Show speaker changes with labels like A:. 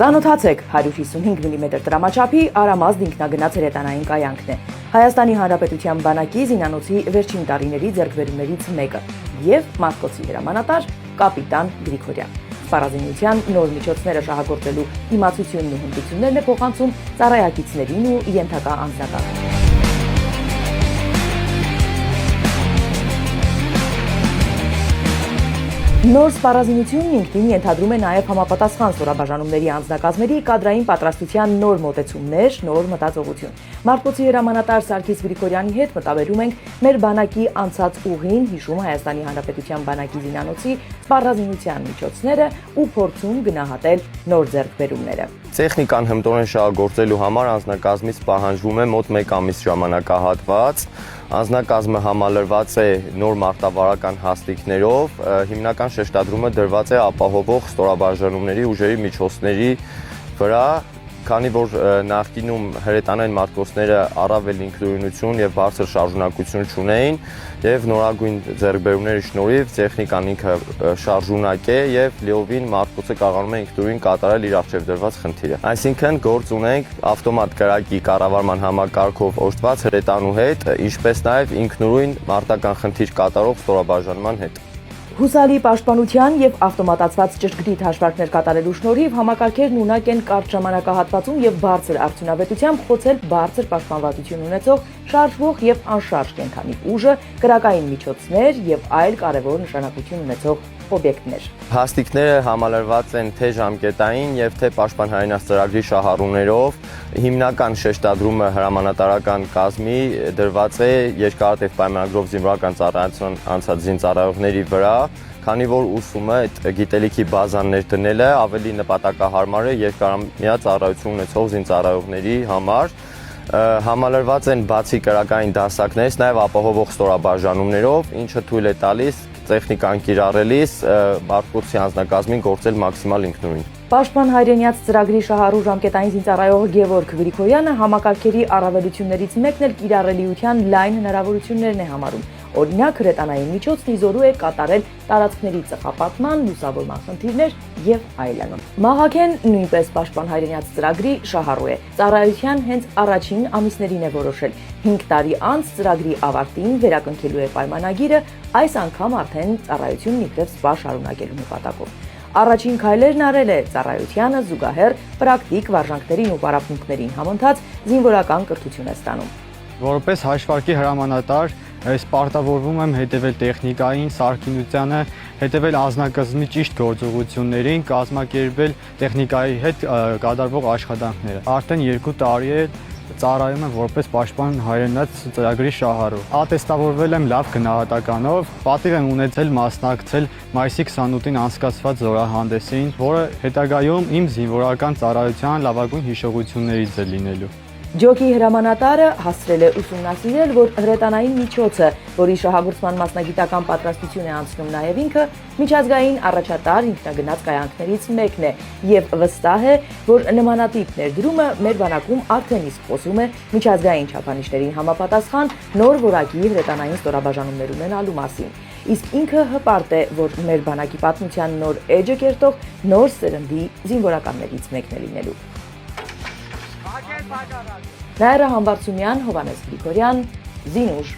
A: Ծանոթացեք 155 մմ տրամաչափի արամազդ ինքնագնաց հրետանային կայանքն է։ Հայաստանի Հանրապետության բանակի զինանոցի վերջին տարիների ձեռքբերումներից մեկը եւ Մարտկոցի հրամանատար կապիտան Գրիգորյան։ Սպառազինության նոր միջոցները շահագործելու իմացությունն ու հմտություններն է փոխանցում ծառայակիցներին ու ենթակա անձնակազմին։ Նոր սպառազինությունն ինքնին ենթադրում է նաև համապատասխան ստորաբաժանումների անձնակազմերի կադրային պատրաստության նոր մոտեցումներ, նոր մտածողություն։ Մարտկոցի հրամանատար Սարգիս Գրիգորյանի հետ մտաբերում ենք մեր բանակի անցած ուղին, հիշում Հայաստանի Հանրապետության բանակի զինանոցի սպառազինության միջոցները ու փորձում գնահատել նոր ձեռքբերումները։
B: Տեխնիկան հմտորեն շահագործելու համար անձնակազմից պահանջվում է մոտ 1 ամիս ժամանակահատված։ Անձնակազմը համալրված է նոր մարտավարական հաստիկներով, հիմնական շեշտադրումը դրված է ապահովող ստորաբաժանումների ուժերի միջոցների վրա, քանի որ նախկինում հրետանային մարտկոցները առավել ինքնուրույնություն եւ բարձր շարժունակություն չունեին եւ նորագույն ձեռքբերումների շնորհիվ տեխնիկան ինքը շարժունակ է եւ լիովին մարտկոցը կարողանում է ինքնուրույն կատարել իր առջեւ դրված խնդիրը։ Այսինքն գործ ունենք ավտոմատ կրակի կառավարման համակարգով օժտված հրետանու հետ, ինչպես նաեւ ինքնուրույն մարտական խնդիր կատարող ստորաբաժանման հետ։
A: Հուսալի պաշտպանության եւ ավտոմատացված ճշգրիտ հաշվարկներ կատարելու շնորհիվ համակարգերն ունակ են կարճ ժամանակահատվածում եւ բարձր արդյունավետությամբ խոցել բարձր պաշտպանվածություն ունեցող շարժվող եւ անշարժ կենթանի ուժը, կրակային միջոցներ եւ այլ կարեւոր նշանակություն ունեցող օբյեկտներ։
B: Հաստիկները համալրված են թե ժամկետային եւ թե պաշտպան հայրենաց ծրագրի շահառուներով։ Հիմնական շեշտադրումը հրամանատարական կազմի դրված է երկարատև պայմանագրով զինվորական ծառայության անցած զինծառայողների վրա, քանի որ ուսումը այդ գիտելիքի բազան ներդնելը ավելի նպատակահարմար է երկարամյա ծառայություն ունեցող զինծառայողների համար։ Համալրված են բացի կրակային դասակներից նաև ապահովող ստորաբաժանումներով, ինչը թույլ է տալիս տեխնիկան կիրառելիս Մարտկոցի անձնակազմին գործել մաքսիմալ ինքնուրույն։
A: Պաշտպան հայրենյաց ծրագրի շահառու ժամկետային զինծառայող Գևորգ Գրիգորյանը համակարգերի առավելություններից մեկն էլ կիրառելիության լայն հնարավորություններն է համարում։ Օրինակ, հրետանային միջոցն իզորու է կատարել տարածքների ծխապատման, լուսավորման խնդիրներ եւ այլն։ Մաղաքեն նույնպես պաշտպան հայրենյաց ծրագրի շահառու է։ Ծառայության հենց առաջին ամիսներին է որոշել։ 5 տարի անց ծրագրի ավարտին վերակնքելու է պայմանագիրը, այս անգամ արդեն ծառայությունն իբրև սպա շարունակելու նպատակով։ Առաջին քայլերն արել է ծառայությանը զուգահեռ պրակտիկ վարժանքներին ու պարապմունքներին համընթաց զինվորական կրթություն է ստանում։
C: Որպես հաշվարկի հրամանատար ես պարտավորվում եմ հետևել տեխնիկային, սարքինությանը, հետևել անձնակազմի ճիշտ գործողություններին, կազմակերպել տեխնիկայի հետ կատարվող աշխատանքները։ Արդեն 2 տարի է ծառայում եմ որպես պաշտպան հայրենաց ծրագրի շահառու։ Ատեստավորվել եմ լավ գնահատականով, պատիվ եմ ունեցել մասնակցել մայիսի 28-ին անցկացված զորահանդեսին, որը հետագայում իմ զինվորական ծառայության լավագույն հիշողություններից է լինելու։
A: Ջոկի հրամանատարը հասցրել է ուսումնասիրել, որ հրետանային միջոցը, որի շահագործման մասնագիտական պատրաստություն է անցնում նաև ինքը, միջազգային առաջատար ինքնագնաց կայանքներից մեկն է եւ վստահ է, որ նմանատիպ ներդրումը մեր բանակում արդեն իսկ խոսում է միջազգային չափանիշներին համապատասխան նոր որակի հրետանային ստորաբաժանումներ ունենալու մասին։ Իսկ ինքը հպարտ է, որ մեր բանակի պատմության նոր էջը կերտող նոր սերնդի զինվորականներից մեկն է լինելու։ Նաիրա Համբարձումյան, Հովհաննես Գրիգորյան, Զինուժ։